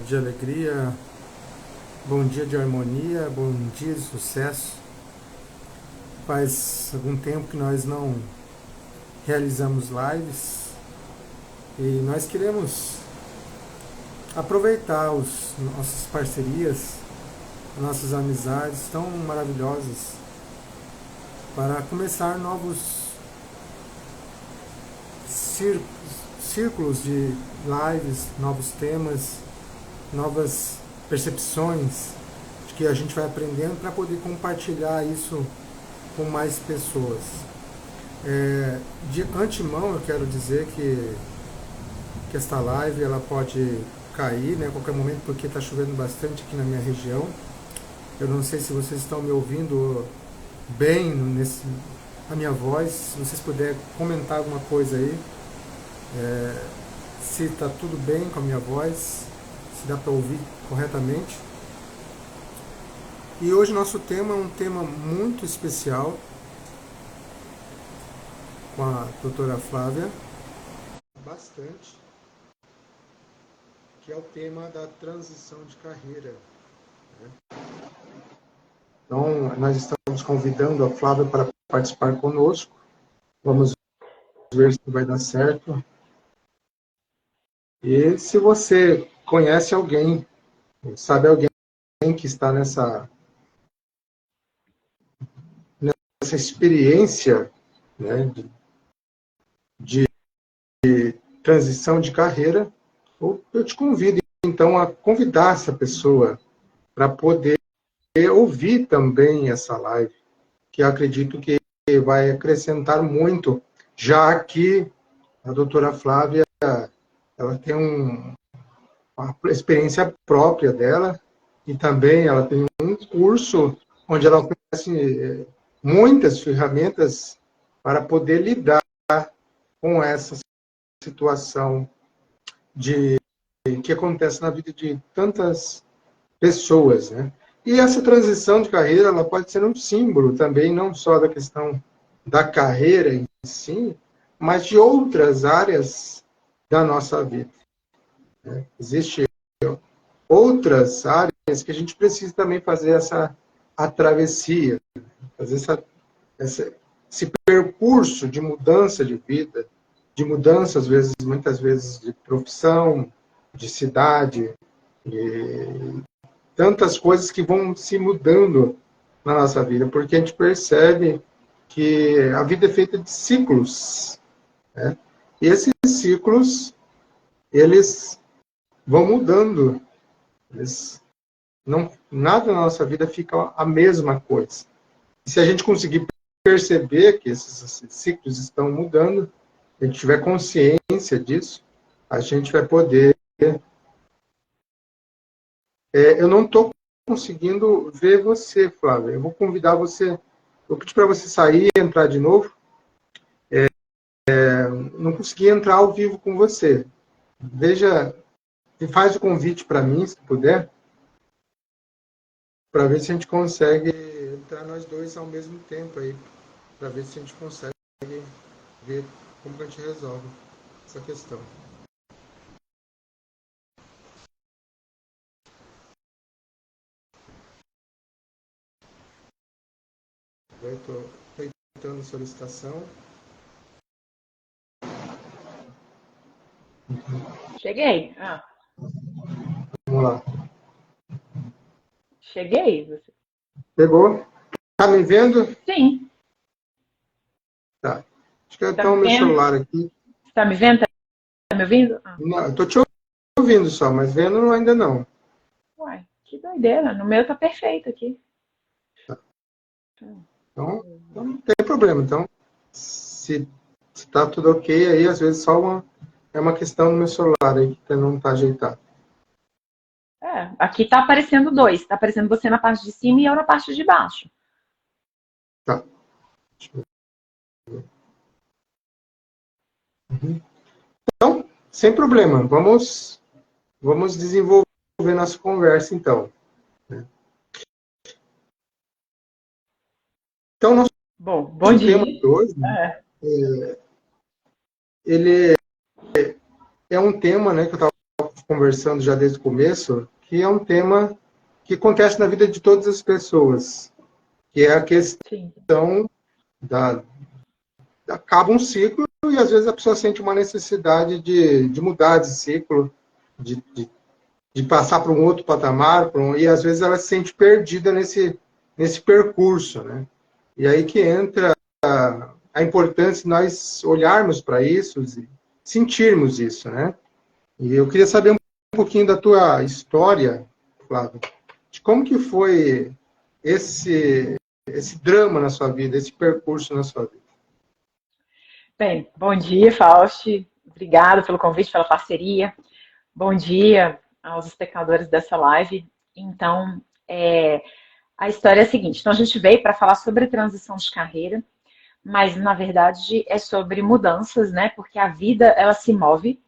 de alegria, bom dia de harmonia, bom dia de sucesso. Faz algum tempo que nós não realizamos lives e nós queremos aproveitar as nossas parcerias, nossas amizades tão maravilhosas para começar novos círculos de lives, novos temas, novas percepções de que a gente vai aprendendo para poder compartilhar isso com mais pessoas. De antemão eu quero dizer que esta live ela pode cair, né, a qualquer momento, porque está chovendo bastante aqui na minha região. Eu não sei se vocês estão me ouvindo bem a minha voz. Se vocês puderem comentar alguma coisa aí, se está tudo bem com a minha voz, se dá para ouvir corretamente. E hoje nosso tema é um tema muito especial com a doutora Flávia, bastante, que é o tema da transição de carreira. Então, nós estamos convidando a Flávia para participar conosco. Vamos ver se vai dar certo. E se você conhece alguém, sabe alguém que está nessa experiência, né, de transição de carreira, eu te convido, então, a convidar essa pessoa para poder ouvir também essa live, que eu acredito que vai acrescentar muito, já que a doutora Flávia ela tem uma experiência própria dela, e também ela tem um curso onde ela oferece muitas ferramentas para poder lidar com essa situação que acontece na vida de tantas pessoas, né? E essa transição de carreira, ela pode ser um símbolo também, não só da questão da carreira em si, mas de outras áreas da nossa vida, né? Existem outras áreas que a gente precisa também fazer a travessia, fazer esse percurso de mudança de vida, de mudança, muitas vezes, de profissão, de cidade, de tantas coisas que vão se mudando na nossa vida, porque a gente percebe que a vida é feita de ciclos, né? E esses ciclos, eles vão mudando. Nada na nossa vida fica a mesma coisa. E se a gente conseguir perceber que esses ciclos estão mudando, a gente tiver consciência disso, a gente vai poder... eu não estou conseguindo ver você, Flávia. Eu vou convidar você, vou pedir para você sair e entrar de novo. Não consegui entrar ao vivo com você. Veja, faz o convite para mim, se puder, para ver se a gente consegue entrar nós dois ao mesmo tempo aí, para ver se a gente consegue ver como que a gente resolve essa questão. Eu estou feitando a solicitação. Cheguei. Vamos lá. Cheguei. Você... Pegou? Tá me vendo? Sim. Tá. Acho que está o meu celular aqui. Você tá me vendo? Tá me ouvindo? Não, eu tô te ouvindo só, mas vendo ainda não. Uai, que doideira. No meu tá perfeito aqui. Tá. Então, não tem problema. Então, se tá tudo ok, aí às vezes só é uma questão no meu celular aí que não tá ajeitado. Aqui tá aparecendo dois. Tá aparecendo você na parte de cima e eu na parte de baixo. Tá. Deixa eu ver. Então, sem problema. Vamos desenvolver nossa conversa, então. Então, nosso Bom dia. tema de hoje, ele é um tema, né, que eu estava conversando já desde o começo, que é um tema que acontece na vida de todas as pessoas, que é a Sim. questão da... Acaba um ciclo e às vezes a pessoa sente uma necessidade de mudar de ciclo, de passar para um outro patamar, e às vezes ela se sente perdida nesse percurso, né? E aí que entra a importância de nós olharmos para isso e sentirmos isso, né? E eu queria saber um pouquinho da tua história, Flávio, de como que foi esse drama na sua vida, esse percurso na sua vida. Bem, bom dia, Fausti. Obrigada pelo convite, pela parceria. Bom dia aos espectadores dessa live. Então, a história é a seguinte. Então, a gente veio para falar sobre transição de carreira, mas, na verdade, é sobre mudanças, né? Porque a vida, ela se move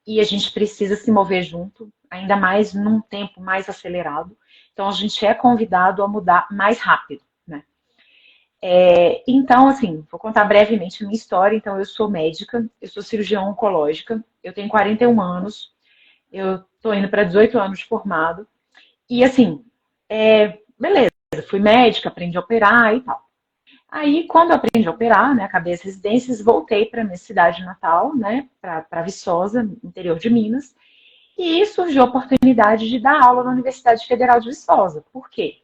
e a gente precisa se mover junto, ainda mais num tempo mais acelerado. Então, a gente é convidado a mudar mais rápido, né? Então, assim, vou contar brevemente a minha história. Então, eu sou médica, eu sou cirurgiã oncológica, eu tenho 41 anos, eu tô indo para 18 anos de formado. E, assim, beleza, fui médica, aprendi a operar e tal. Aí, quando eu aprendi a operar, né, acabei as residências, voltei para minha cidade natal, né, para Viçosa, interior de Minas, e surgiu a oportunidade de dar aula na Universidade Federal de Viçosa. Por quê?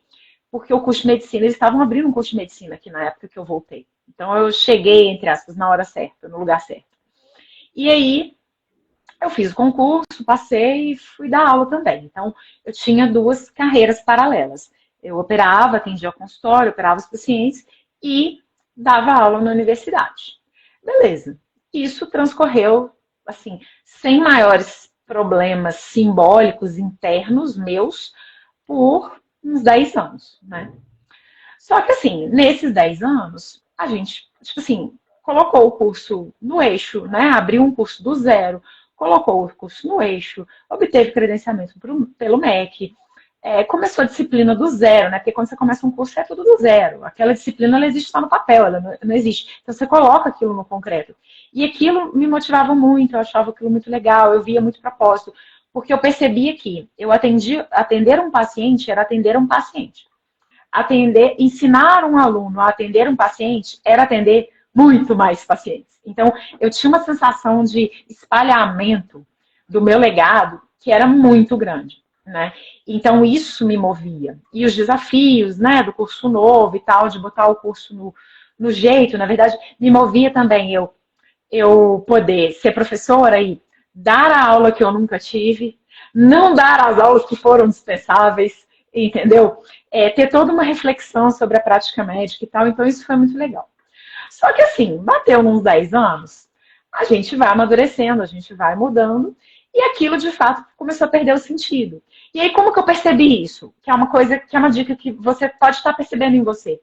Porque o curso de medicina, eles estavam abrindo um curso de medicina aqui na época que eu voltei. Então, eu cheguei, entre aspas, na hora certa, no lugar certo. E aí, eu fiz o concurso, passei e fui dar aula também. Então, eu tinha duas carreiras paralelas. Eu operava, atendia ao consultório, operava os pacientes e dava aula na universidade. Beleza. Isso transcorreu, assim, sem maiores problemas simbólicos internos meus por uns 10 anos, né? Só que, assim, nesses 10 anos, a gente, tipo assim, colocou o curso no eixo, né? Abriu um curso do zero, colocou o curso no eixo, obteve credenciamento pelo MEC, começou a disciplina do zero, né? Porque quando você começa um curso é tudo do zero. Aquela disciplina, ela existe só no papel, ela não existe. Então, você coloca aquilo no concreto. E aquilo me motivava muito, eu achava aquilo muito legal, eu via muito propósito. Porque eu percebia que atender um paciente era atender um paciente. Ensinar um aluno a atender um paciente era atender muito mais pacientes. Então, eu tinha uma sensação de espalhamento do meu legado que era muito grande, né? Então, isso me movia. E os desafios, né, do curso novo e tal, de botar o curso no jeito, na verdade, me movia também eu poder ser professora e dar a aula que eu nunca tive, não dar as aulas que foram dispensáveis, entendeu? Ter toda uma reflexão sobre a prática médica e tal, então isso foi muito legal. Só que assim, bateu uns 10 anos, a gente vai amadurecendo, a gente vai mudando, e aquilo de fato começou a perder o sentido. E aí, como que eu percebi isso? Que é uma coisa, que é uma dica que você pode estar percebendo em você.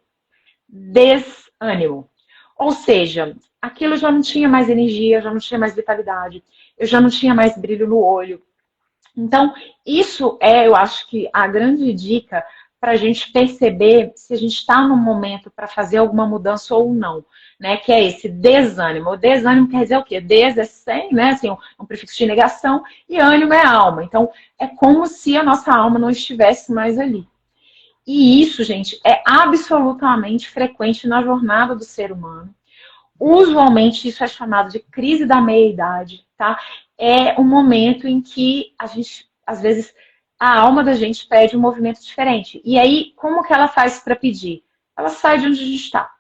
Desânimo. Ou seja, aquilo já não tinha mais energia, já não tinha mais vitalidade, eu já não tinha mais brilho no olho. Então, isso eu acho que a grande dica para a gente perceber se a gente está num momento para fazer alguma mudança ou não, né? Que é esse desânimo. O desânimo quer dizer o quê? Des é sem, né? Assim, um prefixo de negação, e ânimo é alma. Então, é como se a nossa alma não estivesse mais ali. E isso, gente, é absolutamente frequente na jornada do ser humano. Usualmente, isso é chamado de crise da meia-idade, tá? É um momento em que a gente, às vezes, a alma da gente pede um movimento diferente. E aí, como que ela faz para pedir? Ela sai de onde a gente está.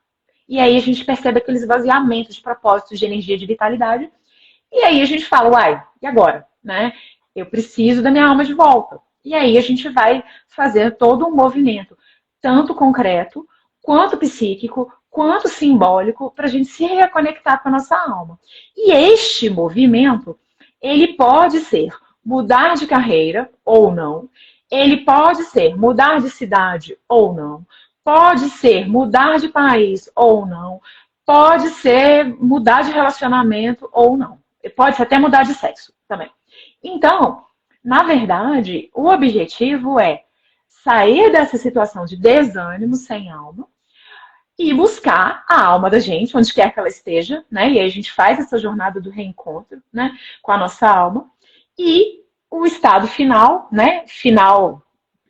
E aí a gente percebe aqueles esvaziamentos de propósitos, de energia, de vitalidade. E aí a gente fala, uai, e agora? Né? Eu preciso da minha alma de volta. E aí a gente vai fazer todo um movimento, tanto concreto, quanto psíquico, quanto simbólico, para a gente se reconectar com a nossa alma. E este movimento, ele pode ser mudar de carreira ou não, ele pode ser mudar de cidade ou não, pode ser mudar de país ou não, pode ser mudar de relacionamento ou não. Pode ser até mudar de sexo também. Então, na verdade, o objetivo é sair dessa situação de desânimo sem alma e buscar a alma da gente, onde quer que ela esteja, né? E aí a gente faz essa jornada do reencontro, né, com a nossa alma, e o estado final, né? Final,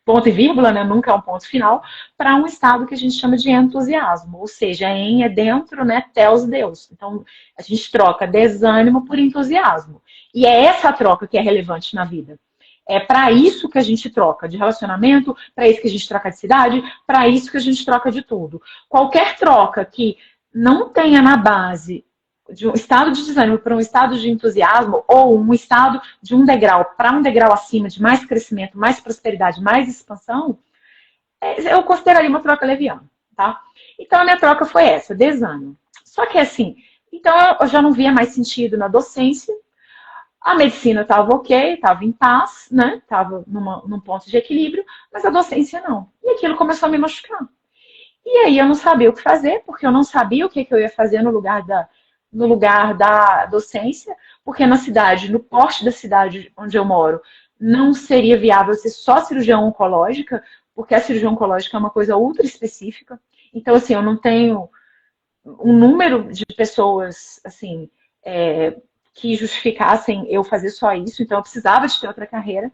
ponto e vírgula, né? Nunca é um ponto final, para um estado que a gente chama de entusiasmo, ou seja, em é dentro, né? Theos, Deus. Então, a gente troca desânimo por entusiasmo. E é essa troca que é relevante na vida. É para isso que a gente troca de relacionamento, para isso que a gente troca de cidade, para isso que a gente troca de tudo. Qualquer troca que não tenha na base de um estado de desânimo para um estado de entusiasmo, ou um estado de um degrau para um degrau acima, de mais crescimento, mais prosperidade, mais expansão, eu consideraria uma troca leviana, tá? Então a minha troca foi essa, desânimo. Só que assim, então eu já não via mais sentido na docência, a medicina estava ok, estava em paz, né? Estava num ponto de equilíbrio, mas a docência não. E aquilo começou a me machucar. E aí eu não sabia o que fazer, porque eu não sabia o que eu ia fazer no lugar da docência, porque na cidade, no porte da cidade onde eu moro, não seria viável ser só cirurgião oncológica, porque a cirurgia oncológica é uma coisa ultra específica. Então, assim, eu não tenho um número de pessoas, assim, que justificassem eu fazer só isso, então eu precisava de ter outra carreira.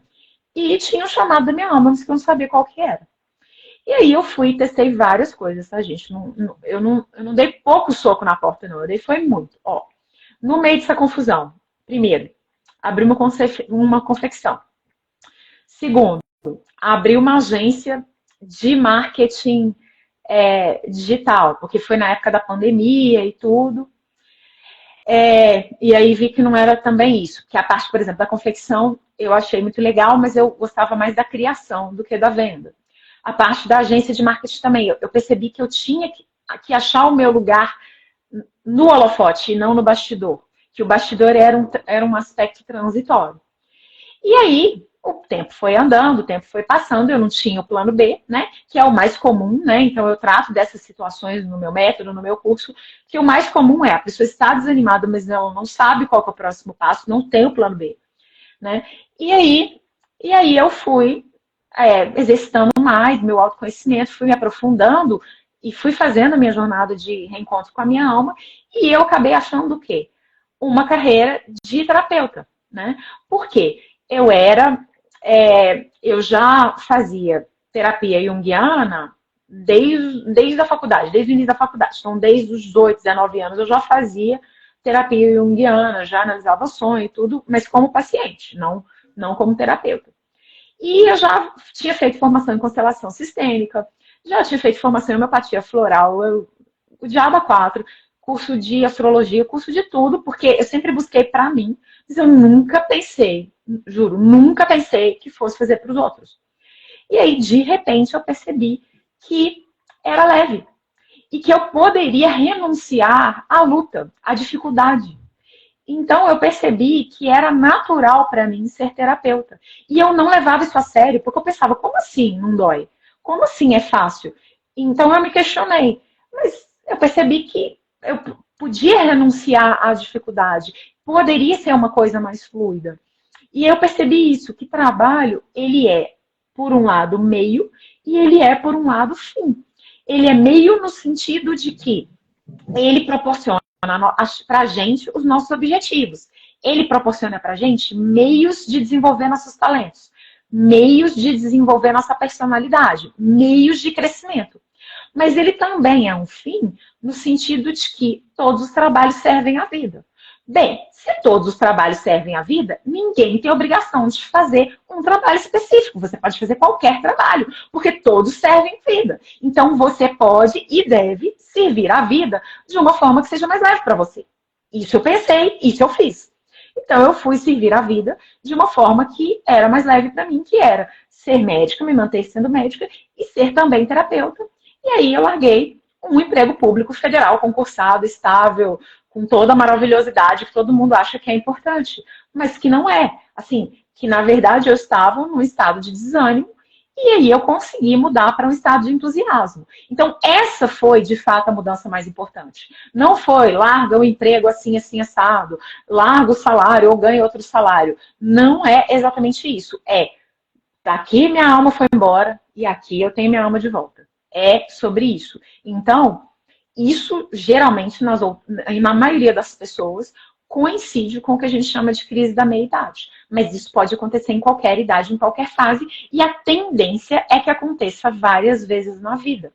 E tinha um chamado da minha alma, mas que eu não sabia qual que era. E aí eu fui e testei várias coisas, tá, gente? Eu não dei pouco soco na porta, não. Eu dei foi muito. Ó, no meio dessa confusão, primeiro, abri uma confecção. Segundo, abri uma agência de marketing digital, porque foi na época da pandemia e tudo. E aí vi que não era também isso, que a parte, por exemplo, da confecção eu achei muito legal, mas eu gostava mais da criação do que da venda. A parte da agência de marketing também, eu percebi que eu tinha que achar o meu lugar no holofote e não no bastidor, que o bastidor era um aspecto transitório. E aí, o tempo foi andando, o tempo foi passando, eu não tinha o plano B, né? Que é o mais comum, né? Então eu trato dessas situações no meu método, no meu curso, que o mais comum é a pessoa está desanimada, mas não sabe qual que é o próximo passo, não tem o plano B, né? E aí eu fui exercitando mais meu autoconhecimento, fui me aprofundando e fui fazendo a minha jornada de reencontro com a minha alma, e eu acabei achando o quê? Uma carreira de terapeuta, né? Por quê? Eu já fazia terapia junguiana desde a faculdade, desde o início da faculdade. Então, desde os 18, 19 anos, eu já fazia terapia junguiana, já analisava sonho e tudo, mas como paciente, não como terapeuta. E eu já tinha feito formação em constelação sistêmica, já tinha feito formação em homeopatia floral, o diabo 4, curso de astrologia, curso de tudo, porque eu sempre busquei para mim, mas eu nunca pensei, juro, nunca pensei que fosse fazer para os outros. E aí, de repente, eu percebi que era leve e que eu poderia renunciar à luta, à dificuldade. Então, eu percebi que era natural para mim ser terapeuta. E eu não levava isso a sério, porque eu pensava, como assim não dói? Como assim é fácil? Então, eu me questionei. Mas eu percebi que eu podia renunciar à dificuldade. Poderia ser uma coisa mais fluida. E eu percebi isso, que trabalho, ele é, por um lado, meio, e ele é, por um lado, fim. Ele é meio no sentido de que ele proporciona para a gente os nossos objetivos. Ele proporciona para a gente meios de desenvolver nossos talentos, meios de desenvolver nossa personalidade, meios de crescimento. Mas ele também é um fim no sentido de que todos os trabalhos servem à vida. Bem, se todos os trabalhos servem à vida, ninguém tem obrigação de fazer um trabalho específico. Você pode fazer qualquer trabalho, porque todos servem à vida. Então, você pode e deve servir à vida de uma forma que seja mais leve para você. Isso eu pensei, isso eu fiz. Então, eu fui servir à vida de uma forma que era mais leve para mim, que era ser médica, me manter sendo médica e ser também terapeuta. E aí, eu larguei um emprego público federal, concursado, estável, com toda a maravilhosidade que todo mundo acha que é importante, mas que não é. Assim, que na verdade eu estava num estado de desânimo e aí eu consegui mudar para um estado de entusiasmo. Então, essa foi, de fato, a mudança mais importante. Não foi larga o emprego assim, assim, assado, larga o salário ou ganha outro salário. Não é exatamente isso. Daqui minha alma foi embora e aqui eu tenho minha alma de volta. É sobre isso. Então, isso, geralmente, na maioria das pessoas, coincide com o que a gente chama de crise da meia-idade. Mas isso pode acontecer em qualquer idade, em qualquer fase, e a tendência é que aconteça várias vezes na vida.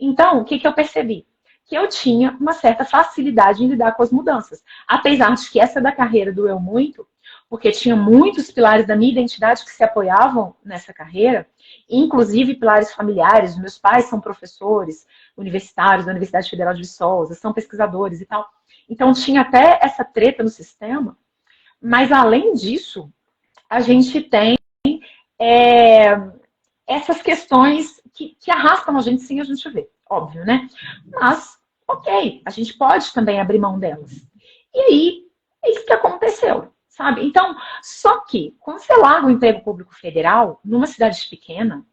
Então, o que eu percebi? Que eu tinha uma certa facilidade em lidar com as mudanças. Apesar de que essa da carreira doeu muito, porque tinha muitos pilares da minha identidade que se apoiavam nessa carreira, inclusive pilares familiares. Meus pais são professores universitários da Universidade Federal de Viçosa, são pesquisadores e tal. Então, tinha até essa treta no sistema. Mas, além disso, a gente tem essas questões que arrastam a gente, sim, a gente vê. Óbvio, né? Mas, ok, a gente pode também abrir mão delas. E aí, é isso que aconteceu, sabe? Então, só que, quando você larga o emprego público federal, numa cidade pequena,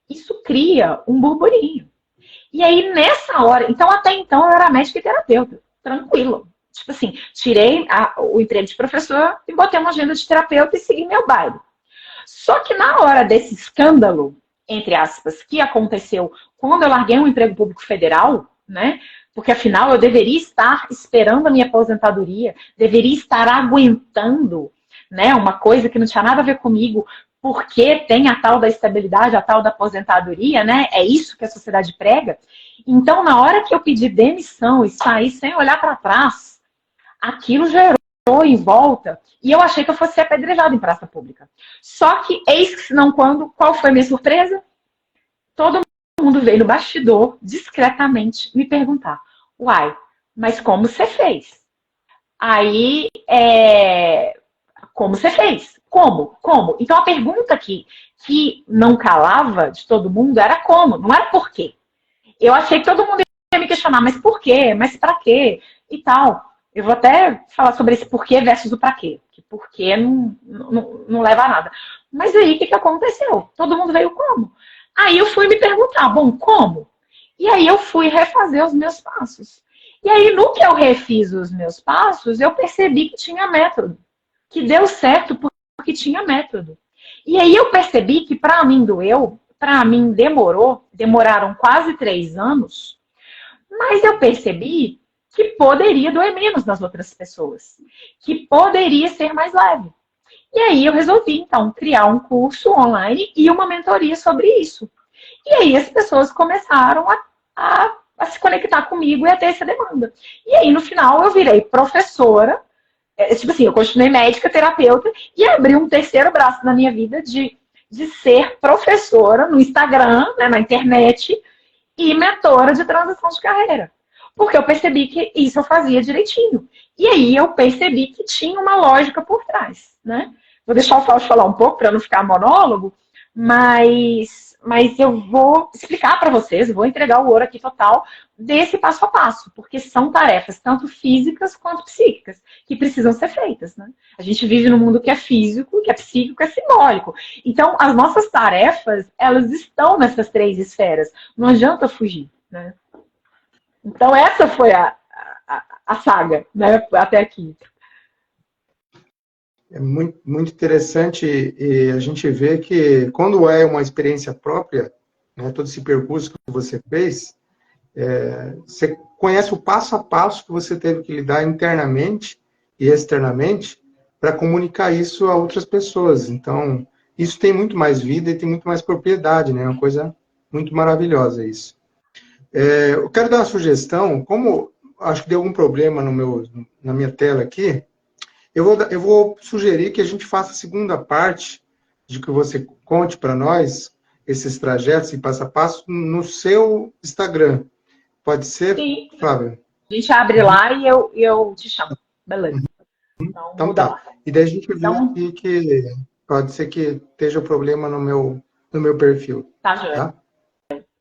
isso cria um burburinho. E aí, nessa hora, então, até então, eu era médica e terapeuta, tranquilo. Tipo assim, tirei o emprego de professor e botei uma agenda de terapeuta e segui meu baile. Só que na hora desse escândalo, entre aspas, que aconteceu quando eu larguei um emprego público federal, né? Porque afinal eu deveria estar esperando a minha aposentadoria, deveria estar aguentando, né, uma coisa que não tinha nada a ver comigo, porque tem a tal da estabilidade, a tal da aposentadoria, né? É isso que a sociedade prega. Então, na hora que eu pedi demissão e saí sem olhar para trás, aquilo gerou em volta, e eu achei que eu fosse ser apedrejada em praça pública. Só que, eis que se não quando, qual foi a minha surpresa? Todo mundo veio no bastidor, discretamente, me perguntar: uai, mas como você fez? Aí, como você fez? Como? Como? Então, a pergunta que não calava de todo mundo era como, não era por quê. Eu achei que todo mundo ia me questionar, mas por quê? Mas pra quê? E tal. Eu vou até falar sobre esse porquê versus o pra quê. Que porquê não leva a nada. Mas aí, o que aconteceu? Todo mundo veio como? Aí eu fui me perguntar, bom, como? E aí eu fui refazer os meus passos. E aí, no que eu refiz os meus passos, eu percebi que tinha método. Que deu certo porque tinha método. E aí eu percebi que para mim doeu, para mim demoraram quase 3 anos, mas eu percebi que poderia doer menos nas outras pessoas, que poderia ser mais leve. E aí eu resolvi, então, criar um curso online e uma mentoria sobre isso. E aí as pessoas começaram a se conectar comigo e a ter essa demanda. E aí, no final, eu virei professora, tipo assim, eu continuei médica, terapeuta, e abri um terceiro braço na minha vida de ser professora no Instagram, né, na internet, e mentora de transição de carreira. Porque eu percebi que isso eu fazia direitinho. E aí eu percebi que tinha uma lógica por trás, né? Vou deixar o Fausto falar um pouco para não ficar monólogo, mas eu vou explicar para vocês, vou entregar o ouro aqui total desse passo a passo, porque são tarefas tanto físicas quanto psíquicas que precisam ser feitas, né? A gente vive num mundo que é físico, que é psíquico, que é simbólico. Então, as nossas tarefas, elas estão nessas 3 esferas. Não adianta fugir, né? Então, essa foi a saga, né, até aqui. É muito, muito interessante e a gente vê que quando é uma experiência própria, né, todo esse percurso que você fez, você conhece o passo a passo que você teve que lidar internamente e externamente para comunicar isso a outras pessoas. Então, isso tem muito mais vida e tem muito mais propriedade, né? É uma coisa muito maravilhosa isso. Eu quero dar uma sugestão, como acho que deu algum problema na minha tela aqui, eu vou sugerir que a gente faça a segunda parte de que você conte para nós esses trajetos e passo a passo no seu Instagram. Pode ser, Sim. Flávia? A gente abre lá e eu te chamo. Beleza. Então tá. E daí a gente vê aqui que pode ser que esteja o problema no meu perfil. Tá, Joel. Tá?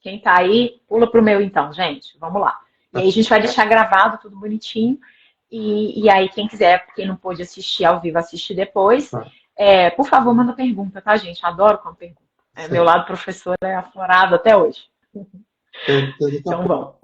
Quem tá aí, pula pro meu então, gente. Vamos lá. E aí a gente vai deixar gravado tudo bonitinho. E aí, quem quiser, quem não pôde assistir ao vivo, assistir depois. Tá. Por favor, manda pergunta, tá, gente? Adoro quando pergunta. Meu lado professor é aflorado até hoje. Então, vamos.